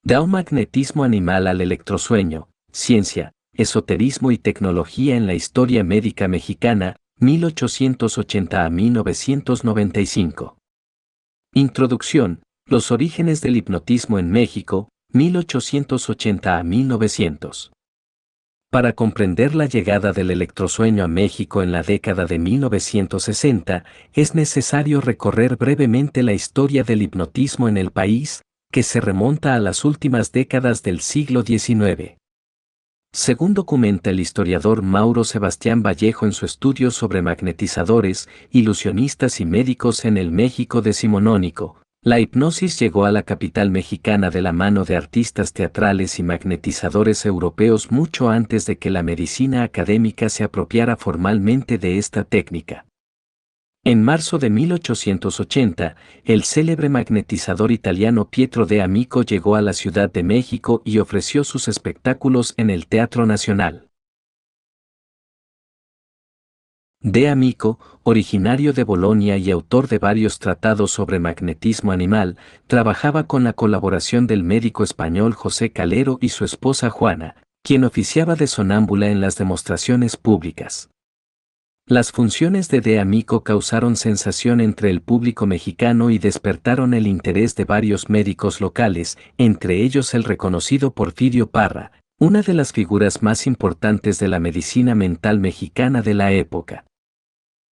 Magnetismo animal al electrosueño, ciencia, esoterismo y tecnología en la historia médica mexicana, 1880 a 1995. Introducción, los orígenes del hipnotismo en México, 1880 a 1900. Para comprender la llegada del electrosueño a México en la década de 1960, es necesario recorrer brevemente la historia del hipnotismo en el país, que se remonta a las últimas décadas del siglo XIX. Según documenta el historiador Mauro Sebastián Vallejo en su estudio sobre magnetizadores, ilusionistas y médicos en el México decimonónico, la hipnosis llegó a la capital mexicana de la mano de artistas teatrales y magnetizadores europeos mucho antes de que la medicina académica se apropiara formalmente de esta técnica. En marzo de 1880, el célebre magnetizador italiano Pietro de Amico llegó a la Ciudad de México y ofreció sus espectáculos en el Teatro Nacional. De Amico, originario de Bolonia y autor de varios tratados sobre magnetismo animal, trabajaba con la colaboración del médico español José Calero y su esposa Juana, quien oficiaba de sonámbula en las demostraciones públicas. Las funciones de Amico causaron sensación entre el público mexicano y despertaron el interés de varios médicos locales, entre ellos el reconocido Porfirio Parra, una de las figuras más importantes de la medicina mental mexicana de la época.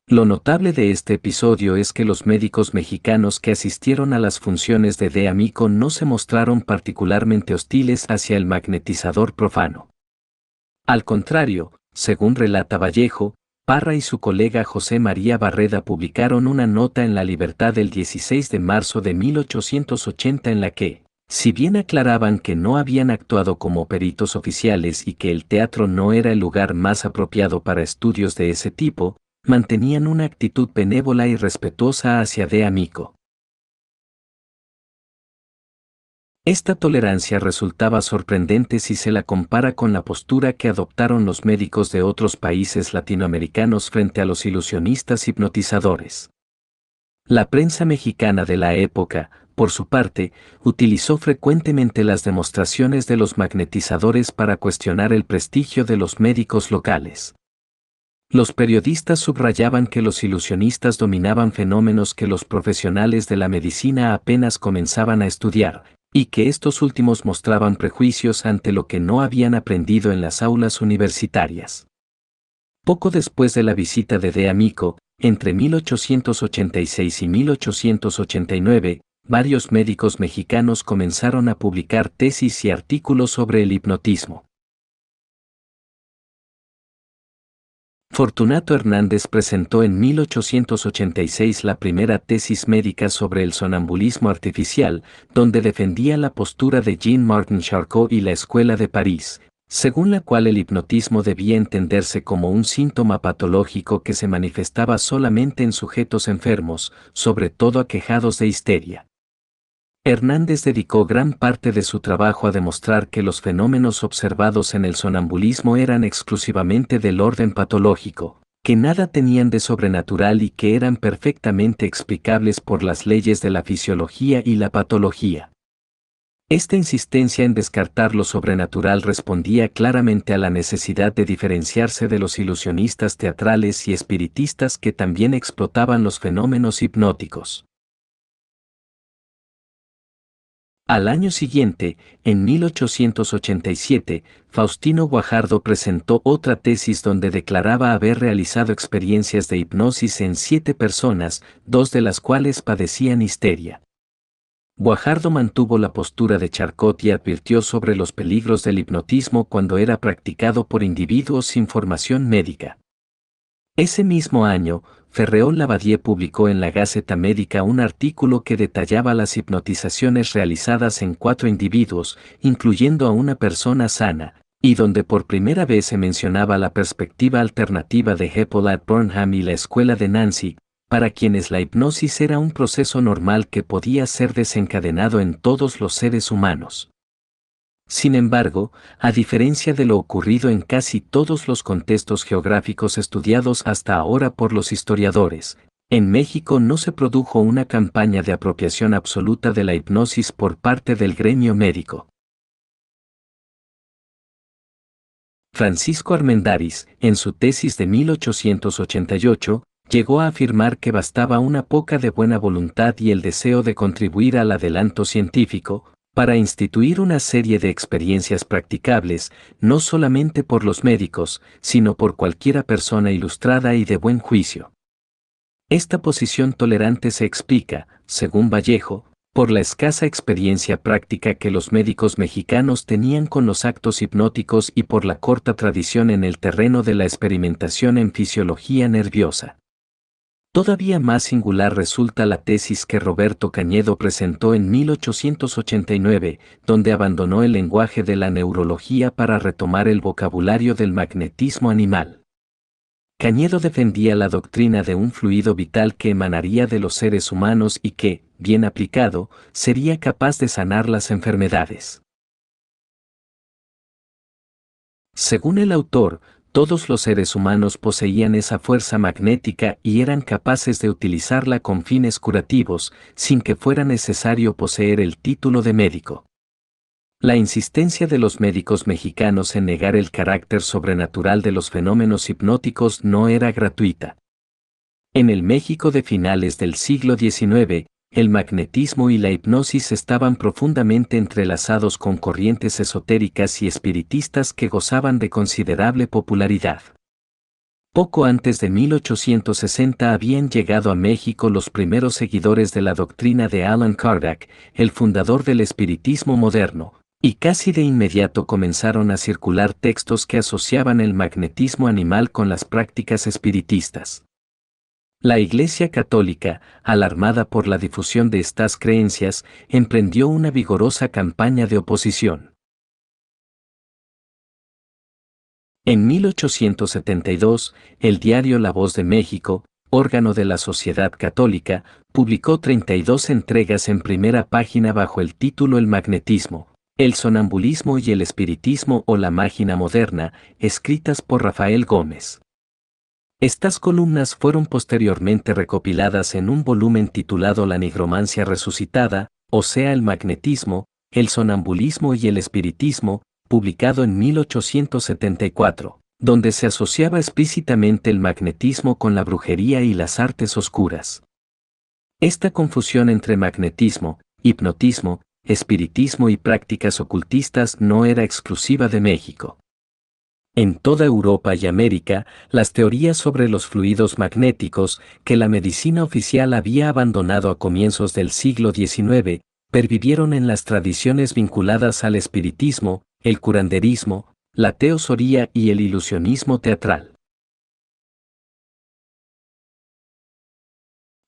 Lo notable de este episodio es que los médicos mexicanos que asistieron a las funciones de Amico no se mostraron particularmente hostiles hacia el magnetizador profano. Al contrario, según relata Vallejo, Parra y su colega José María Barreda publicaron una nota en La Libertad el 16 de marzo de 1880 en la que, si bien aclaraban que no habían actuado como peritos oficiales y que el teatro no era el lugar más apropiado para estudios de ese tipo, mantenían una actitud benévola y respetuosa hacia de Amico. Esta tolerancia resultaba sorprendente si se la compara con la postura que adoptaron los médicos de otros países latinoamericanos frente a los ilusionistas hipnotizadores. La prensa mexicana de la época, por su parte, utilizó frecuentemente las demostraciones de los magnetizadores para cuestionar el prestigio de los médicos locales. Los periodistas subrayaban que los ilusionistas dominaban fenómenos que los profesionales de la medicina apenas comenzaban a estudiar, y que estos últimos mostraban prejuicios ante lo que no habían aprendido en las aulas universitarias. Poco después de la visita de Amico, entre 1886 y 1889, varios médicos mexicanos comenzaron a publicar tesis y artículos sobre el hipnotismo. Fortunato Hernández presentó en 1886 la primera tesis médica sobre el sonambulismo artificial, donde defendía la postura de Jean-Martin Charcot y la Escuela de París, según la cual el hipnotismo debía entenderse como un síntoma patológico que se manifestaba solamente en sujetos enfermos, sobre todo aquejados de histeria. Hernández dedicó gran parte de su trabajo a demostrar que los fenómenos observados en el sonambulismo eran exclusivamente del orden patológico, que nada tenían de sobrenatural y que eran perfectamente explicables por las leyes de la fisiología y la patología. Esta insistencia en descartar lo sobrenatural respondía claramente a la necesidad de diferenciarse de los ilusionistas teatrales y espiritistas que también explotaban los fenómenos hipnóticos. Al año siguiente, en 1887, Faustino Guajardo presentó otra tesis donde declaraba haber realizado experiencias de hipnosis en 7 personas, 2 de las cuales padecían histeria. Guajardo mantuvo la postura de Charcot y advirtió sobre los peligros del hipnotismo cuando era practicado por individuos sin formación médica. Ese mismo año, Ferreol Lavadier publicó en la Gaceta Médica un artículo que detallaba las hipnotizaciones realizadas en 4 individuos, incluyendo a una persona sana, y donde por primera vez se mencionaba la perspectiva alternativa de Hippolyte Burnham y la escuela de Nancy, para quienes la hipnosis era un proceso normal que podía ser desencadenado en todos los seres humanos. Sin embargo, a diferencia de lo ocurrido en casi todos los contextos geográficos estudiados hasta ahora por los historiadores, en México no se produjo una campaña de apropiación absoluta de la hipnosis por parte del gremio médico. Francisco Armendáriz, en su tesis de 1888, llegó a afirmar que bastaba una poca de buena voluntad y el deseo de contribuir al adelanto científico, para instituir una serie de experiencias practicables, no solamente por los médicos, sino por cualquiera persona ilustrada y de buen juicio. Esta posición tolerante se explica, según Vallejo, por la escasa experiencia práctica que los médicos mexicanos tenían con los actos hipnóticos y por la corta tradición en el terreno de la experimentación en fisiología nerviosa. Todavía más singular resulta la tesis que Roberto Cañedo presentó en 1889, donde abandonó el lenguaje de la neurología para retomar el vocabulario del magnetismo animal. Cañedo defendía la doctrina de un fluido vital que emanaría de los seres humanos y que, bien aplicado, sería capaz de sanar las enfermedades. Según el autor, todos los seres humanos poseían esa fuerza magnética y eran capaces de utilizarla con fines curativos, sin que fuera necesario poseer el título de médico. La insistencia de los médicos mexicanos en negar el carácter sobrenatural de los fenómenos hipnóticos no era gratuita. En el México de finales del siglo XIX, el magnetismo y la hipnosis estaban profundamente entrelazados con corrientes esotéricas y espiritistas que gozaban de considerable popularidad. Poco antes de 1860 habían llegado a México los primeros seguidores de la doctrina de Allan Kardec, el fundador del espiritismo moderno, y casi de inmediato comenzaron a circular textos que asociaban el magnetismo animal con las prácticas espiritistas. La Iglesia Católica, alarmada por la difusión de estas creencias, emprendió una vigorosa campaña de oposición. En 1872, el diario La Voz de México, órgano de la Sociedad Católica, publicó 32 entregas en primera página bajo el título El magnetismo, el sonambulismo y el espiritismo o la máquina moderna, escritas por Rafael Gómez. Estas columnas fueron posteriormente recopiladas en un volumen titulado La nigromancia resucitada, o sea el magnetismo, el sonambulismo y el espiritismo, publicado en 1874, donde se asociaba explícitamente el magnetismo con la brujería y las artes oscuras. Esta confusión entre magnetismo, hipnotismo, espiritismo y prácticas ocultistas no era exclusiva de México. En toda Europa y América, las teorías sobre los fluidos magnéticos, que la medicina oficial había abandonado a comienzos del siglo XIX, pervivieron en las tradiciones vinculadas al espiritismo, el curanderismo, la teosoría y el ilusionismo teatral.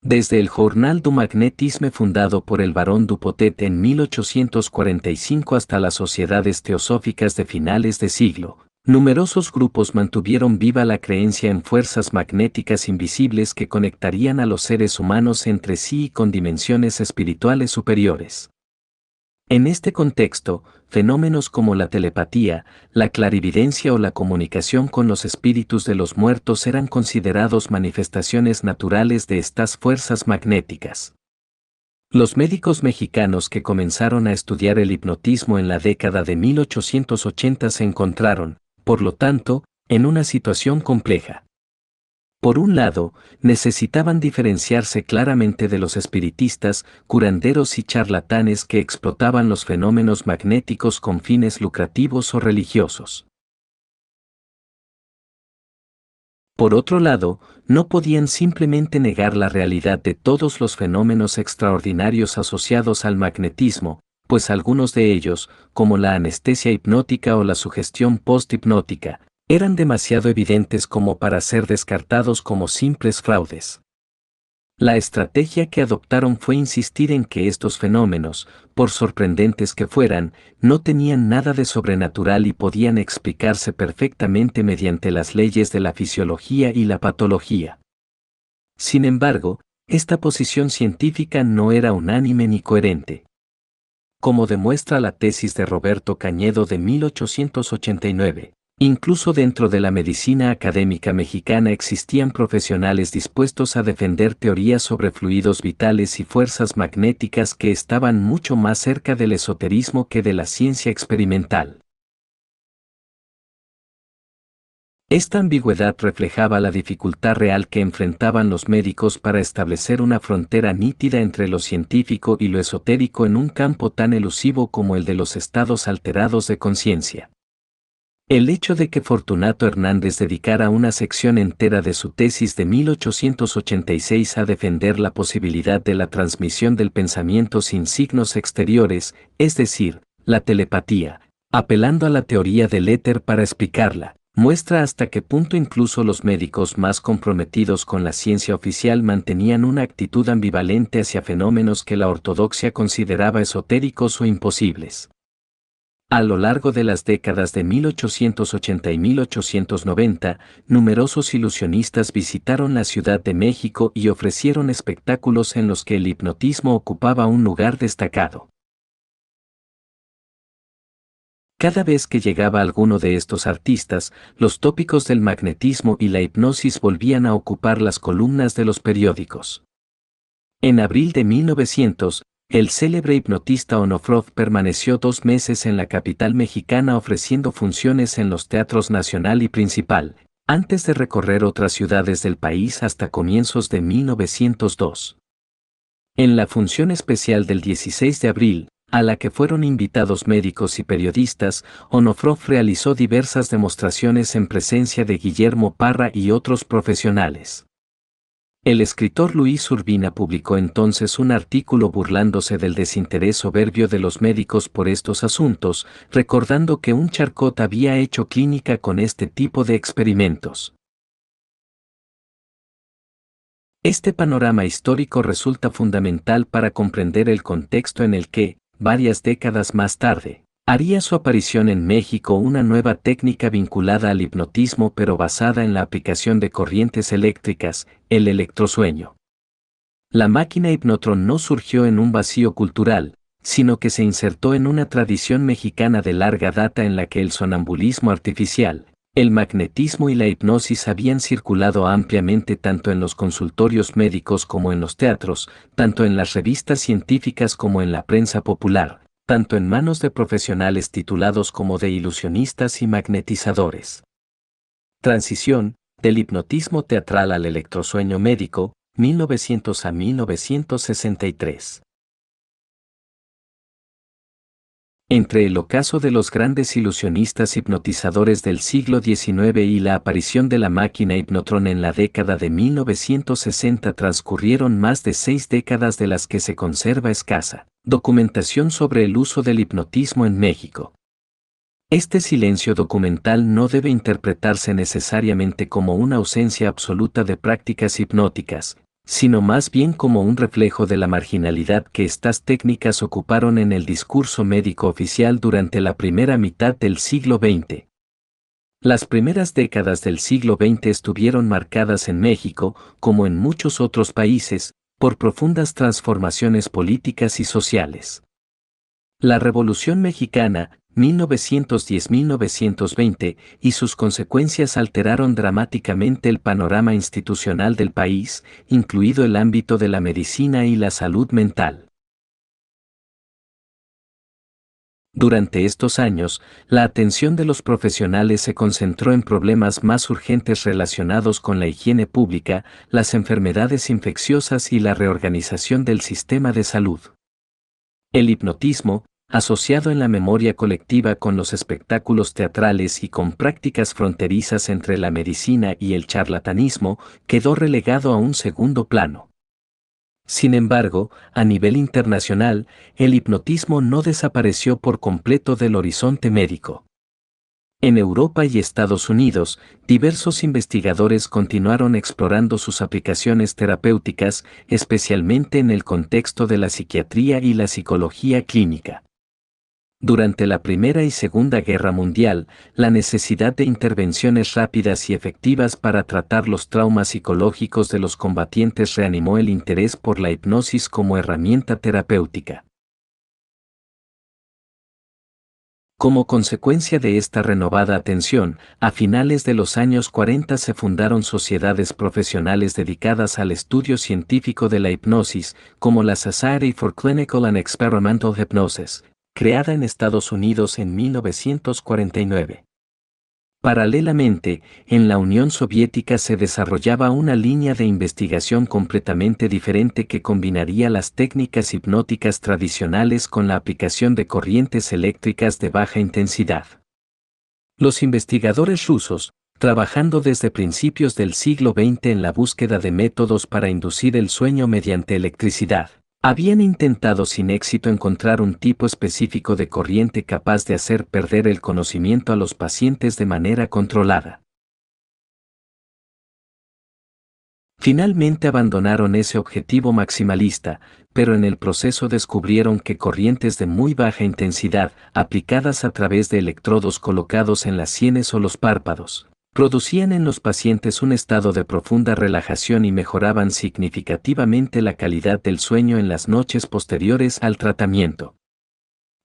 Desde el Journal du Magnétisme fundado por el barón Dupotet en 1845 hasta las sociedades teosóficas de finales de siglo, numerosos grupos mantuvieron viva la creencia en fuerzas magnéticas invisibles que conectarían a los seres humanos entre sí y con dimensiones espirituales superiores. En este contexto, fenómenos como la telepatía, la clarividencia o la comunicación con los espíritus de los muertos eran considerados manifestaciones naturales de estas fuerzas magnéticas. Los médicos mexicanos que comenzaron a estudiar el hipnotismo en la década de 1880 se encontraron, por lo tanto, en una situación compleja. Por un lado, necesitaban diferenciarse claramente de los espiritistas, curanderos y charlatanes que explotaban los fenómenos magnéticos con fines lucrativos o religiosos. Por otro lado, no podían simplemente negar la realidad de todos los fenómenos extraordinarios asociados al magnetismo, pues algunos de ellos, como la anestesia hipnótica o la sugestión post-hipnótica, eran demasiado evidentes como para ser descartados como simples fraudes. La estrategia que adoptaron fue insistir en que estos fenómenos, por sorprendentes que fueran, no tenían nada de sobrenatural y podían explicarse perfectamente mediante las leyes de la fisiología y la patología. Sin embargo, esta posición científica no era unánime ni coherente. Como demuestra la tesis de Roberto Cañedo de 1889, incluso dentro de la medicina académica mexicana existían profesionales dispuestos a defender teorías sobre fluidos vitales y fuerzas magnéticas que estaban mucho más cerca del esoterismo que de la ciencia experimental. Esta ambigüedad reflejaba la dificultad real que enfrentaban los médicos para establecer una frontera nítida entre lo científico y lo esotérico en un campo tan elusivo como el de los estados alterados de conciencia. El hecho de que Fortunato Hernández dedicara una sección entera de su tesis de 1886 a defender la posibilidad de la transmisión del pensamiento sin signos exteriores, es decir, la telepatía, apelando a la teoría del éter para explicarla, muestra hasta qué punto incluso los médicos más comprometidos con la ciencia oficial mantenían una actitud ambivalente hacia fenómenos que la ortodoxia consideraba esotéricos o imposibles. A lo largo de las décadas de 1880 y 1890, numerosos ilusionistas visitaron la Ciudad de México y ofrecieron espectáculos en los que el hipnotismo ocupaba un lugar destacado. Cada vez que llegaba alguno de estos artistas, los tópicos del magnetismo y la hipnosis volvían a ocupar las columnas de los periódicos. En abril de 1900, el célebre hipnotista Onofrov permaneció 2 meses en la capital mexicana ofreciendo funciones en los teatros Nacional y Principal, antes de recorrer otras ciudades del país hasta comienzos de 1902. En la función especial del 16 de abril, a la que fueron invitados médicos y periodistas, Onofrov realizó diversas demostraciones en presencia de Guillermo Parra y otros profesionales. El escritor Luis Urbina publicó entonces un artículo burlándose del desinterés soberbio de los médicos por estos asuntos, recordando que un Charcot había hecho clínica con este tipo de experimentos. Este panorama histórico resulta fundamental para comprender el contexto en el que, varias décadas más tarde, haría su aparición en México una nueva técnica vinculada al hipnotismo pero basada en la aplicación de corrientes eléctricas, el electrosueño. La máquina hipnotrón no surgió en un vacío cultural, sino que se insertó en una tradición mexicana de larga data en la que el sonambulismo artificial, el magnetismo y la hipnosis habían circulado ampliamente tanto en los consultorios médicos como en los teatros, tanto en las revistas científicas como en la prensa popular, tanto en manos de profesionales titulados como de ilusionistas y magnetizadores. Transición, del hipnotismo teatral al electrosueño médico, 1900 a 1963. Entre el ocaso de los grandes ilusionistas hipnotizadores del siglo XIX y la aparición de la máquina hipnotrón en la década de 1960 transcurrieron más de 6 décadas de las que se conserva escasa documentación sobre el uso del hipnotismo en México. Este silencio documental no debe interpretarse necesariamente como una ausencia absoluta de prácticas hipnóticas, sino más bien como un reflejo de la marginalidad que estas técnicas ocuparon en el discurso médico oficial durante la primera mitad del siglo XX. Las primeras décadas del siglo XX estuvieron marcadas en México, como en muchos otros países, por profundas transformaciones políticas y sociales. La Revolución Mexicana, 1910-1920, y sus consecuencias alteraron dramáticamente el panorama institucional del país, incluido el ámbito de la medicina y la salud mental. Durante estos años, la atención de los profesionales se concentró en problemas más urgentes relacionados con la higiene pública, las enfermedades infecciosas y la reorganización del sistema de salud. El hipnotismo, asociado en la memoria colectiva con los espectáculos teatrales y con prácticas fronterizas entre la medicina y el charlatanismo, quedó relegado a un segundo plano. Sin embargo, a nivel internacional, el hipnotismo no desapareció por completo del horizonte médico. En Europa y Estados Unidos, diversos investigadores continuaron explorando sus aplicaciones terapéuticas, especialmente en el contexto de la psiquiatría y la psicología clínica. Durante la Primera y Segunda Guerra Mundial, la necesidad de intervenciones rápidas y efectivas para tratar los traumas psicológicos de los combatientes reanimó el interés por la hipnosis como herramienta terapéutica. Como consecuencia de esta renovada atención, a finales de los años 40 se fundaron sociedades profesionales dedicadas al estudio científico de la hipnosis, como la Society for Clinical and Experimental Hypnosis, creada en Estados Unidos en 1949. Paralelamente, en la Unión Soviética se desarrollaba una línea de investigación completamente diferente que combinaría las técnicas hipnóticas tradicionales con la aplicación de corrientes eléctricas de baja intensidad. Los investigadores rusos, trabajando desde principios del siglo XX en la búsqueda de métodos para inducir el sueño mediante electricidad, habían intentado sin éxito encontrar un tipo específico de corriente capaz de hacer perder el conocimiento a los pacientes de manera controlada. Finalmente abandonaron ese objetivo maximalista, pero en el proceso descubrieron que corrientes de muy baja intensidad, aplicadas a través de electrodos colocados en las sienes o los párpados, producían en los pacientes un estado de profunda relajación y mejoraban significativamente la calidad del sueño en las noches posteriores al tratamiento.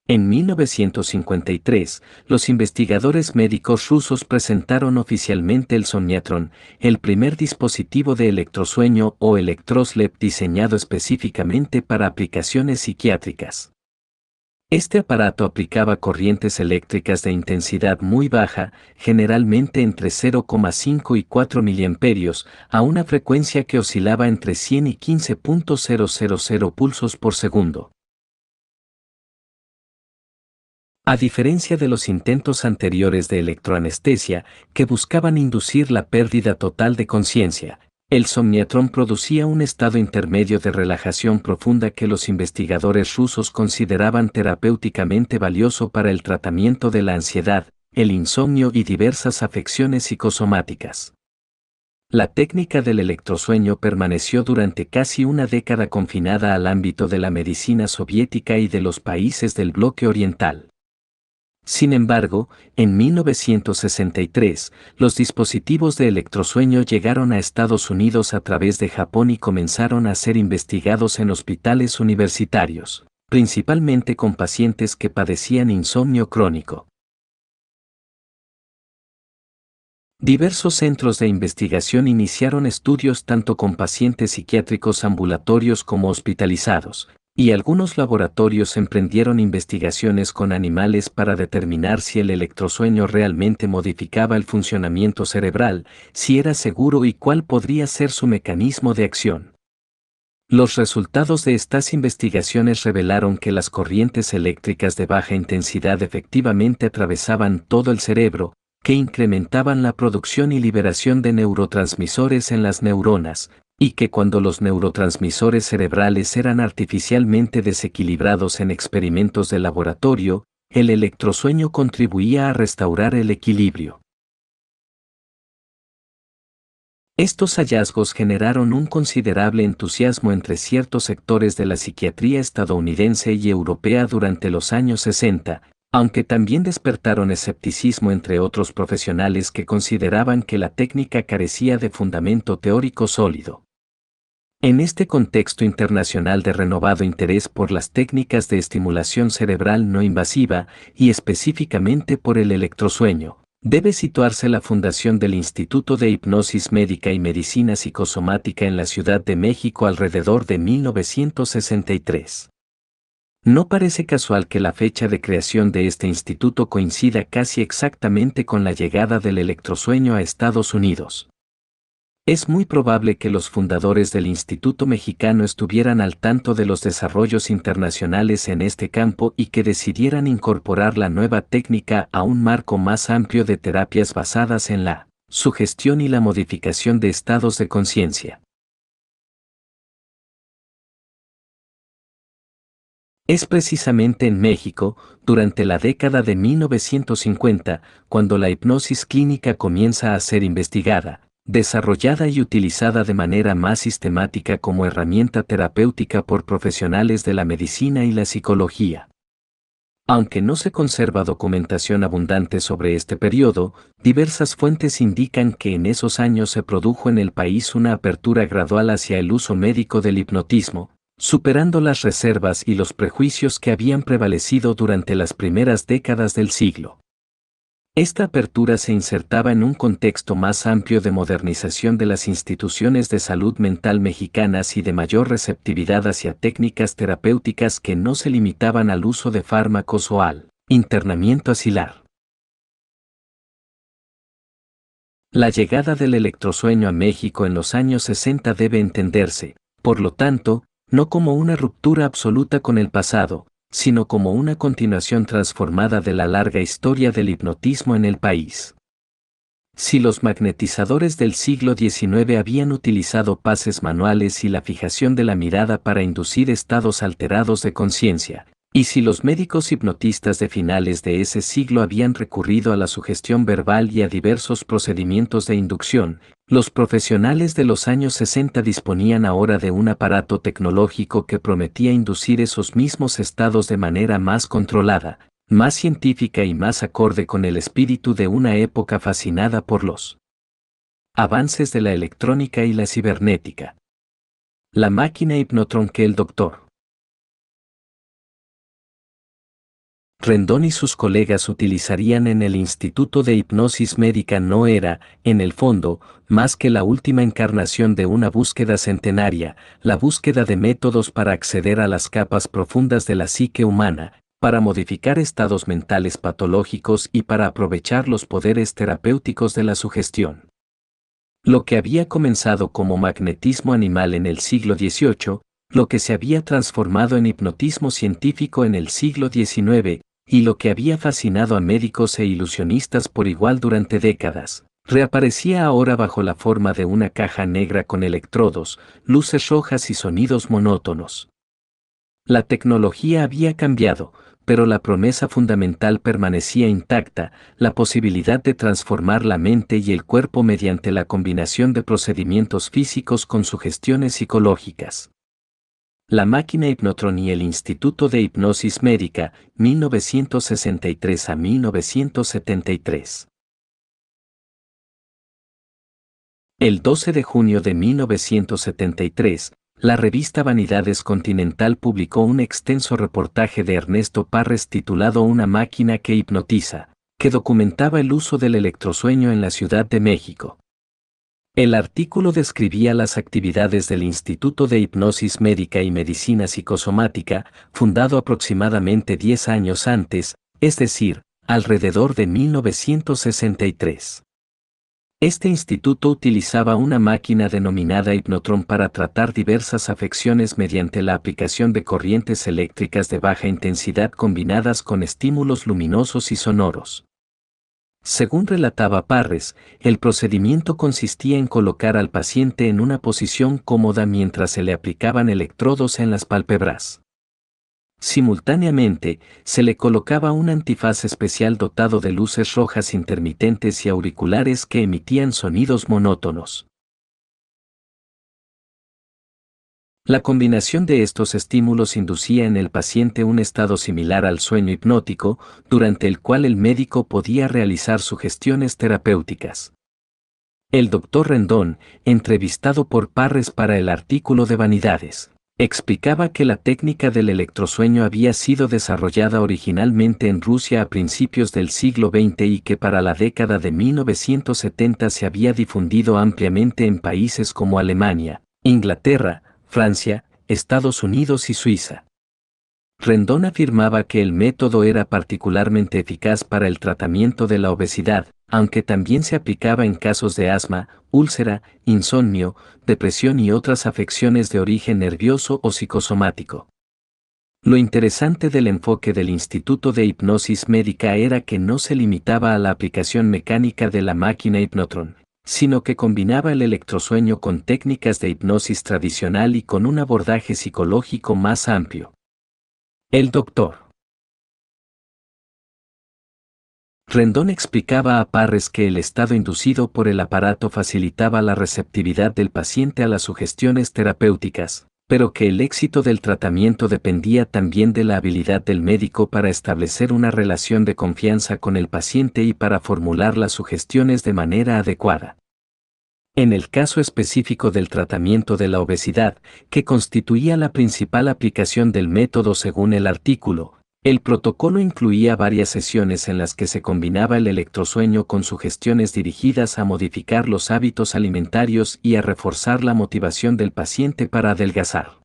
En 1953, los investigadores médicos rusos presentaron oficialmente el Somniatron, el primer dispositivo de electrosueño o electroslep diseñado específicamente para aplicaciones psiquiátricas. Este aparato aplicaba corrientes eléctricas de intensidad muy baja, generalmente entre 0,5 y 4 miliamperios, a una frecuencia que oscilaba entre 100 y 15.000 pulsos por segundo. A diferencia de los intentos anteriores de electroanestesia, que buscaban inducir la pérdida total de conciencia, el Somniatron producía un estado intermedio de relajación profunda que los investigadores rusos consideraban terapéuticamente valioso para el tratamiento de la ansiedad, el insomnio y diversas afecciones psicosomáticas. La técnica del electrosueño permaneció durante casi una década confinada al ámbito de la medicina soviética y de los países del bloque oriental. Sin embargo, en 1963, los dispositivos de electrosueño llegaron a Estados Unidos a través de Japón y comenzaron a ser investigados en hospitales universitarios, principalmente con pacientes que padecían insomnio crónico. Diversos centros de investigación iniciaron estudios tanto con pacientes psiquiátricos ambulatorios como hospitalizados, y algunos laboratorios emprendieron investigaciones con animales para determinar si el electrosueño realmente modificaba el funcionamiento cerebral, si era seguro y cuál podría ser su mecanismo de acción. Los resultados de estas investigaciones revelaron que las corrientes eléctricas de baja intensidad efectivamente atravesaban todo el cerebro, que incrementaban la producción y liberación de neurotransmisores en las neuronas, y que cuando los neurotransmisores cerebrales eran artificialmente desequilibrados en experimentos de laboratorio, el electrosueño contribuía a restaurar el equilibrio. Estos hallazgos generaron un considerable entusiasmo entre ciertos sectores de la psiquiatría estadounidense y europea durante los años 60, aunque también despertaron escepticismo entre otros profesionales que consideraban que la técnica carecía de fundamento teórico sólido. En este contexto internacional de renovado interés por las técnicas de estimulación cerebral no invasiva, y específicamente por el electrosueño, debe situarse la fundación del Instituto de Hipnosis Médica y Medicina Psicosomática en la Ciudad de México alrededor de 1963. No parece casual que la fecha de creación de este instituto coincida casi exactamente con la llegada del electrosueño a Estados Unidos. Es muy probable que los fundadores del Instituto Mexicano estuvieran al tanto de los desarrollos internacionales en este campo y que decidieran incorporar la nueva técnica a un marco más amplio de terapias basadas en la sugestión y la modificación de estados de conciencia. Es precisamente en México, durante la década de 1950, cuando la hipnosis clínica comienza a ser investigada, desarrollada y utilizada de manera más sistemática como herramienta terapéutica por profesionales de la medicina y la psicología. Aunque no se conserva documentación abundante sobre este periodo, diversas fuentes indican que en esos años se produjo en el país una apertura gradual hacia el uso médico del hipnotismo, superando las reservas y los prejuicios que habían prevalecido durante las primeras décadas del siglo. Esta apertura se insertaba en un contexto más amplio de modernización de las instituciones de salud mental mexicanas y de mayor receptividad hacia técnicas terapéuticas que no se limitaban al uso de fármacos o al internamiento asilar. La llegada del electrosueño a México en los años 60 debe entenderse, por lo tanto, no como una ruptura absoluta con el pasado, sino como una continuación transformada de la larga historia del hipnotismo en el país. Si los magnetizadores del siglo XIX habían utilizado pases manuales y la fijación de la mirada para inducir estados alterados de conciencia, y si los médicos hipnotistas de finales de ese siglo habían recurrido a la sugestión verbal y a diversos procedimientos de inducción, los profesionales de los años 60 disponían ahora de un aparato tecnológico que prometía inducir esos mismos estados de manera más controlada, más científica y más acorde con el espíritu de una época fascinada por los avances de la electrónica y la cibernética. La máquina Hypnotron que el Dr. Rendón y sus colegas utilizarían en el Instituto de Hipnosis Médica no era, en el fondo, más que la última encarnación de una búsqueda centenaria, la búsqueda de métodos para acceder a las capas profundas de la psique humana, para modificar estados mentales patológicos y para aprovechar los poderes terapéuticos de la sugestión. Lo que había comenzado como magnetismo animal en el siglo XVIII, lo que se había transformado en hipnotismo científico en el siglo XIX, y lo que había fascinado a médicos e ilusionistas por igual durante décadas, reaparecía ahora bajo la forma de una caja negra con electrodos, luces rojas y sonidos monótonos. La tecnología había cambiado, pero la promesa fundamental permanecía intacta, la posibilidad de transformar la mente y el cuerpo mediante la combinación de procedimientos físicos con sugestiones psicológicas. La máquina Hypnotron y el Instituto de Hipnosis Médica, 1963 a 1973. El 12 de junio de 1973, la revista Vanidades Continental publicó un extenso reportaje de Ernesto Parres titulado Una máquina que hipnotiza, que documentaba el uso del electrosueño en la Ciudad de México. El artículo describía las actividades del Instituto de Hipnosis Médica y Medicina Psicosomática, fundado aproximadamente 10 años antes, es decir, alrededor de 1963. Este instituto utilizaba una máquina denominada Hypnotron para tratar diversas afecciones mediante la aplicación de corrientes eléctricas de baja intensidad combinadas con estímulos luminosos y sonoros. Según relataba Parres, el procedimiento consistía en colocar al paciente en una posición cómoda mientras se le aplicaban electrodos en las pálpebras. Simultáneamente, se le colocaba un antifaz especial dotado de luces rojas intermitentes y auriculares que emitían sonidos monótonos. La combinación de estos estímulos inducía en el paciente un estado similar al sueño hipnótico, durante el cual el médico podía realizar sugestiones terapéuticas. El Dr. Rendón, entrevistado por Parres para el artículo de Vanidades, explicaba que la técnica del electrosueño había sido desarrollada originalmente en Rusia a principios del siglo XX y que para la década de 1970 se había difundido ampliamente en países como Alemania, Inglaterra, Francia, Estados Unidos y Suiza. Rendón afirmaba que el método era particularmente eficaz para el tratamiento de la obesidad, aunque también se aplicaba en casos de asma, úlcera, insomnio, depresión y otras afecciones de origen nervioso o psicosomático. Lo interesante del enfoque del Instituto de Hipnosis Médica era que no se limitaba a la aplicación mecánica de la máquina Hypnotron, sino que combinaba el electrosueño con técnicas de hipnosis tradicional y con un abordaje psicológico más amplio. El Dr. Rendón explicaba a Parres que el estado inducido por el aparato facilitaba la receptividad del paciente a las sugestiones terapéuticas, pero que el éxito del tratamiento dependía también de la habilidad del médico para establecer una relación de confianza con el paciente y para formular las sugestiones de manera adecuada. En el caso específico del tratamiento de la obesidad, que constituía la principal aplicación del método según el artículo, el protocolo incluía varias sesiones en las que se combinaba el electrosueño con sugestiones dirigidas a modificar los hábitos alimentarios y a reforzar la motivación del paciente para adelgazar.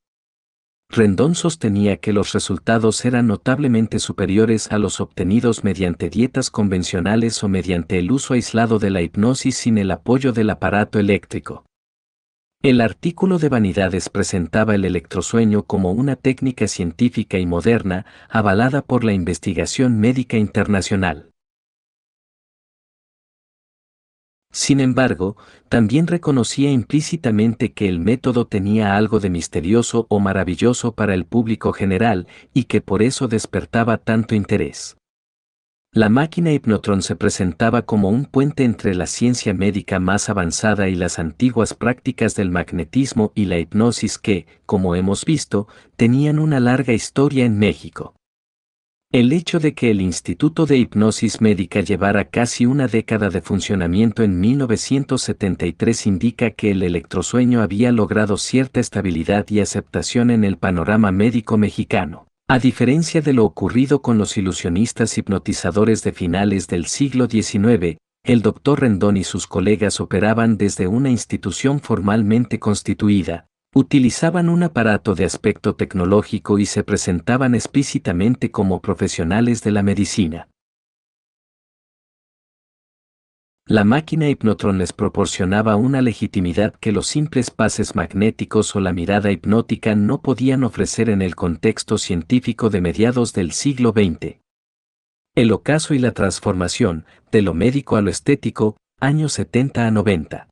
Rendón sostenía que los resultados eran notablemente superiores a los obtenidos mediante dietas convencionales o mediante el uso aislado de la hipnosis sin el apoyo del aparato eléctrico. El artículo de Vanidades presentaba el electrosueño como una técnica científica y moderna, avalada por la investigación médica internacional. Sin embargo, también reconocía implícitamente que el método tenía algo de misterioso o maravilloso para el público general y que por eso despertaba tanto interés. La máquina Hypnotron se presentaba como un puente entre la ciencia médica más avanzada y las antiguas prácticas del magnetismo y la hipnosis que, como hemos visto, tenían una larga historia en México. El hecho de que el Instituto de Hipnosis Médica llevara casi una década de funcionamiento en 1973 indica que el electrosueño había logrado cierta estabilidad y aceptación en el panorama médico mexicano. A diferencia de lo ocurrido con los ilusionistas hipnotizadores de finales del siglo XIX, el Dr. Rendón y sus colegas operaban desde una institución formalmente constituida, utilizaban un aparato de aspecto tecnológico y se presentaban explícitamente como profesionales de la medicina. La máquina Hypnotron les proporcionaba una legitimidad que los simples pases magnéticos o la mirada hipnótica no podían ofrecer en el contexto científico de mediados del siglo XX. El ocaso y la transformación, de lo médico a lo estético, años 70 a 90.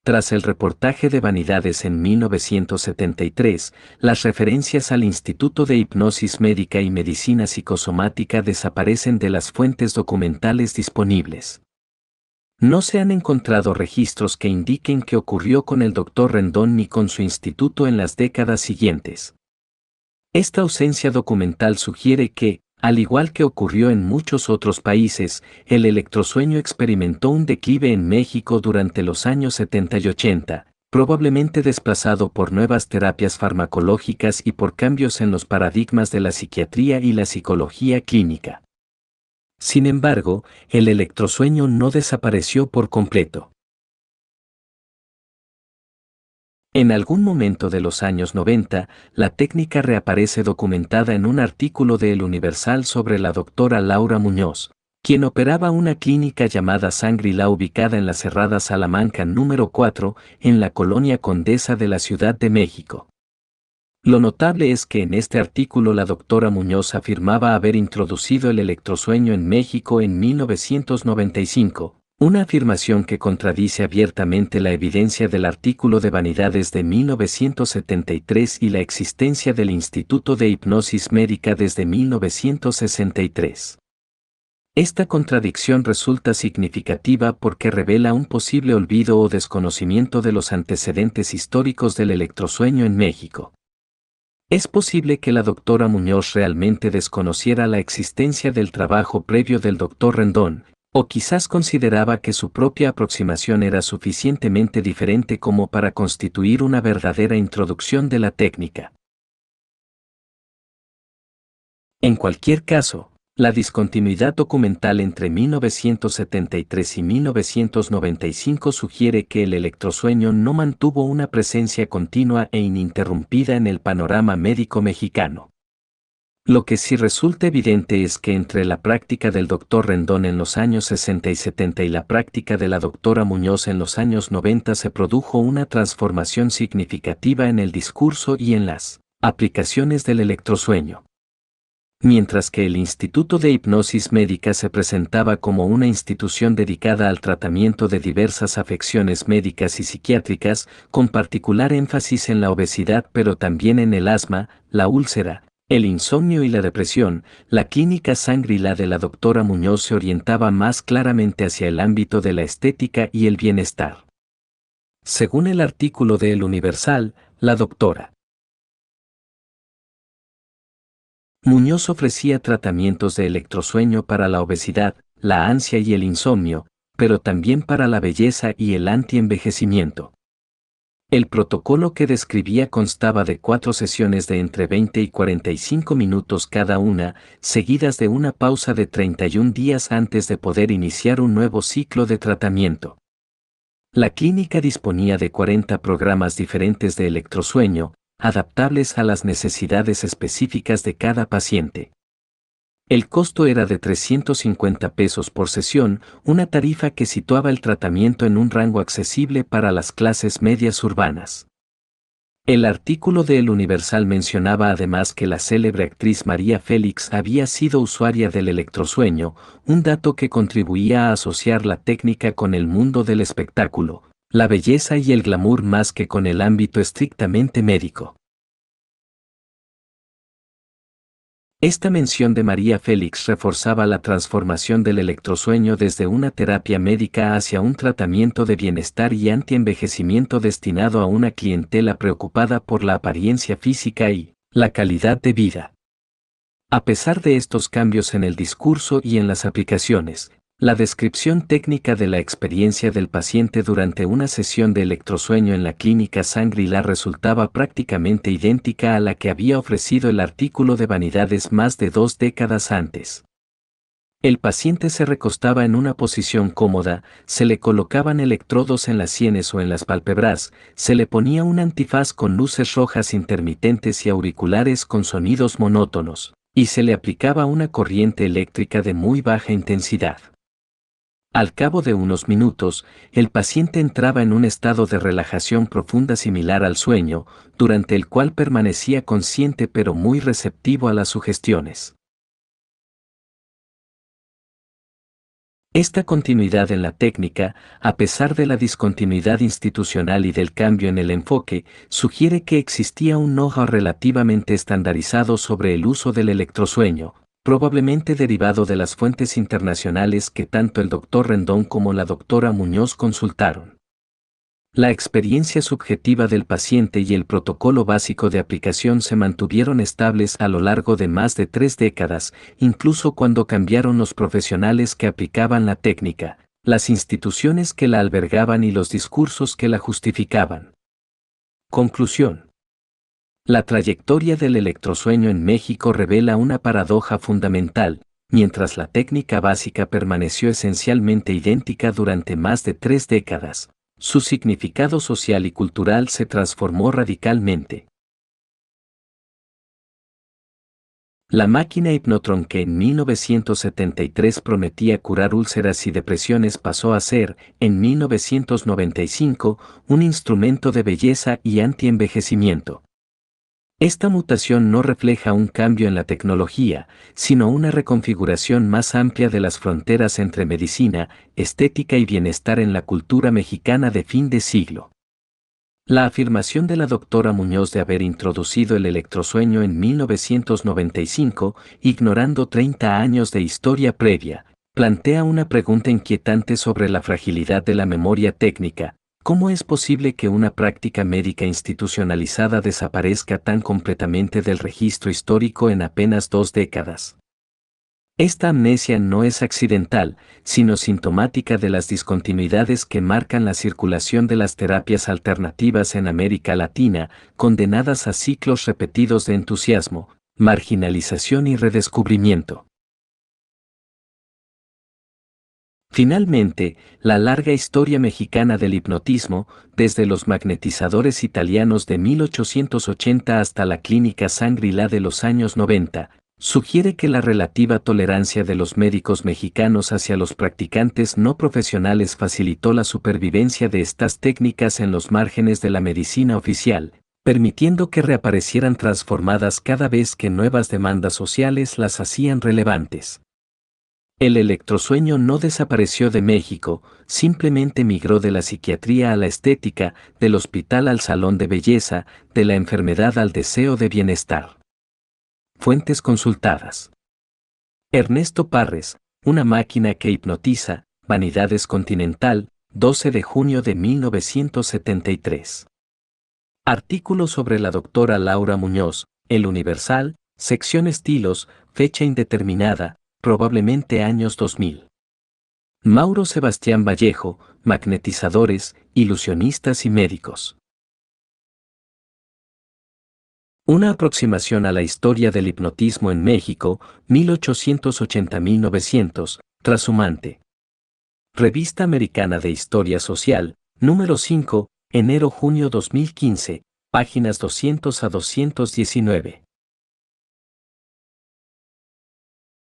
Tras el reportaje de Vanidades en 1973, las referencias al Instituto de Hipnosis Médica y Medicina Psicosomática desaparecen de las fuentes documentales disponibles. No se han encontrado registros que indiquen qué ocurrió con el Dr. Rendón ni con su instituto en las décadas siguientes. Esta ausencia documental sugiere que, al igual que ocurrió en muchos otros países, el electrosueño experimentó un declive en México durante los años 70 y 80, probablemente desplazado por nuevas terapias farmacológicas y por cambios en los paradigmas de la psiquiatría y la psicología clínica. Sin embargo, el electrosueño no desapareció por completo. En algún momento de los años 90, la técnica reaparece documentada en un artículo de El Universal sobre la doctora Laura Muñoz, quien operaba una clínica llamada Shangri-La ubicada en la Cerrada Salamanca número 4, en la colonia Condesa de la Ciudad de México. Lo notable es que en este artículo la doctora Muñoz afirmaba haber introducido el electrosueño en México en 1995. Una afirmación que contradice abiertamente la evidencia del artículo de Vanidades de 1973 y la existencia del Instituto de Hipnosis Médica desde 1963. Esta contradicción resulta significativa porque revela un posible olvido o desconocimiento de los antecedentes históricos del electrosueño en México. Es posible que la doctora Muñoz realmente desconociera la existencia del trabajo previo del doctor Rendón, o quizás consideraba que su propia aproximación era suficientemente diferente como para constituir una verdadera introducción de la técnica. En cualquier caso, la discontinuidad documental entre 1973 y 1995 sugiere que el electrosueño no mantuvo una presencia continua e ininterrumpida en el panorama médico mexicano. Lo que sí resulta evidente es que entre la práctica del Dr. Rendón en los años 60 y 70 y la práctica de la doctora Muñoz en los años 90 se produjo una transformación significativa en el discurso y en las aplicaciones del electrosueño. Mientras que el Instituto de Hipnosis Médica se presentaba como una institución dedicada al tratamiento de diversas afecciones médicas y psiquiátricas, con particular énfasis en la obesidad pero también en el asma, la úlcera, el insomnio y la depresión, la clínica Shangri-La de la doctora Muñoz se orientaba más claramente hacia el ámbito de la estética y el bienestar. Según el artículo de El Universal, la doctora Muñoz ofrecía tratamientos de electrosueño para la obesidad, la ansia y el insomnio, pero también para la belleza y el antienvejecimiento. El protocolo que describía constaba de 4 sesiones de entre 20 y 45 minutos cada una, seguidas de una pausa de 31 días antes de poder iniciar un nuevo ciclo de tratamiento. La clínica disponía de 40 programas diferentes de electrosueño, adaptables a las necesidades específicas de cada paciente. El costo era de 350 pesos por sesión, una tarifa que situaba el tratamiento en un rango accesible para las clases medias urbanas. El artículo de El Universal mencionaba además que la célebre actriz María Félix había sido usuaria del electrosueño, un dato que contribuía a asociar la técnica con el mundo del espectáculo, la belleza y el glamour más que con el ámbito estrictamente médico. Esta mención de María Félix reforzaba la transformación del electrosueño desde una terapia médica hacia un tratamiento de bienestar y antienvejecimiento destinado a una clientela preocupada por la apariencia física y la calidad de vida. A pesar de estos cambios en el discurso y en las aplicaciones, la descripción técnica de la experiencia del paciente durante una sesión de electrosueño en la clínica Shangri-La resultaba prácticamente idéntica a la que había ofrecido el artículo de Vanidades más de 2 décadas antes. El paciente se recostaba en una posición cómoda, se le colocaban electrodos en las sienes o en las pálpebras, se le ponía un antifaz con luces rojas intermitentes y auriculares con sonidos monótonos, y se le aplicaba una corriente eléctrica de muy baja intensidad. Al cabo de unos minutos, el paciente entraba en un estado de relajación profunda similar al sueño, durante el cual permanecía consciente pero muy receptivo a las sugestiones. Esta continuidad en la técnica, a pesar de la discontinuidad institucional y del cambio en el enfoque, sugiere que existía un know-how relativamente estandarizado sobre el uso del electrosueño, probablemente derivado de las fuentes internacionales que tanto el Dr. Rendón como la Dra. Muñoz consultaron. La experiencia subjetiva del paciente y el protocolo básico de aplicación se mantuvieron estables a lo largo de más de 3 décadas, incluso cuando cambiaron los profesionales que aplicaban la técnica, las instituciones que la albergaban y los discursos que la justificaban. Conclusión. La trayectoria del electrosueño en México revela una paradoja fundamental. Mientras la técnica básica permaneció esencialmente idéntica durante más de 3 décadas, su significado social y cultural se transformó radicalmente. La máquina Hypnotron, que en 1973 prometía curar úlceras y depresiones, pasó a ser, en 1995, un instrumento de belleza y antienvejecimiento. Esta mutación no refleja un cambio en la tecnología, sino una reconfiguración más amplia de las fronteras entre medicina, estética y bienestar en la cultura mexicana de fin de siglo. La afirmación de la Dra. Muñoz de haber introducido el electrosueño en 1995, ignorando 30 años de historia previa, plantea una pregunta inquietante sobre la fragilidad de la memoria técnica. ¿Cómo es posible que una práctica médica institucionalizada desaparezca tan completamente del registro histórico en apenas 2 décadas? Esta amnesia no es accidental, sino sintomática de las discontinuidades que marcan la circulación de las terapias alternativas en América Latina, condenadas a ciclos repetidos de entusiasmo, marginalización y redescubrimiento. Finalmente, la larga historia mexicana del hipnotismo, desde los magnetizadores italianos de 1880 hasta la clínica Shangri-La de los años 90, sugiere que la relativa tolerancia de los médicos mexicanos hacia los practicantes no profesionales facilitó la supervivencia de estas técnicas en los márgenes de la medicina oficial, permitiendo que reaparecieran transformadas cada vez que nuevas demandas sociales las hacían relevantes. El electrosueño no desapareció de México, simplemente migró de la psiquiatría a la estética, del hospital al salón de belleza, de la enfermedad al deseo de bienestar. Fuentes consultadas. Ernesto Parres, Una máquina que hipnotiza, Vanidades Continental, 12 de junio de 1973. Artículo sobre la Dra. Laura Muñoz, El Universal, sección Estilos, fecha indeterminada, probablemente años 2000. Mauro Sebastián Vallejo, Magnetizadores, Ilusionistas y Médicos. Una aproximación a la historia del hipnotismo en México, 1880-1900, trashumante. Revista Americana de Historia Social, número 5, enero-junio 2015, páginas 200 a 219.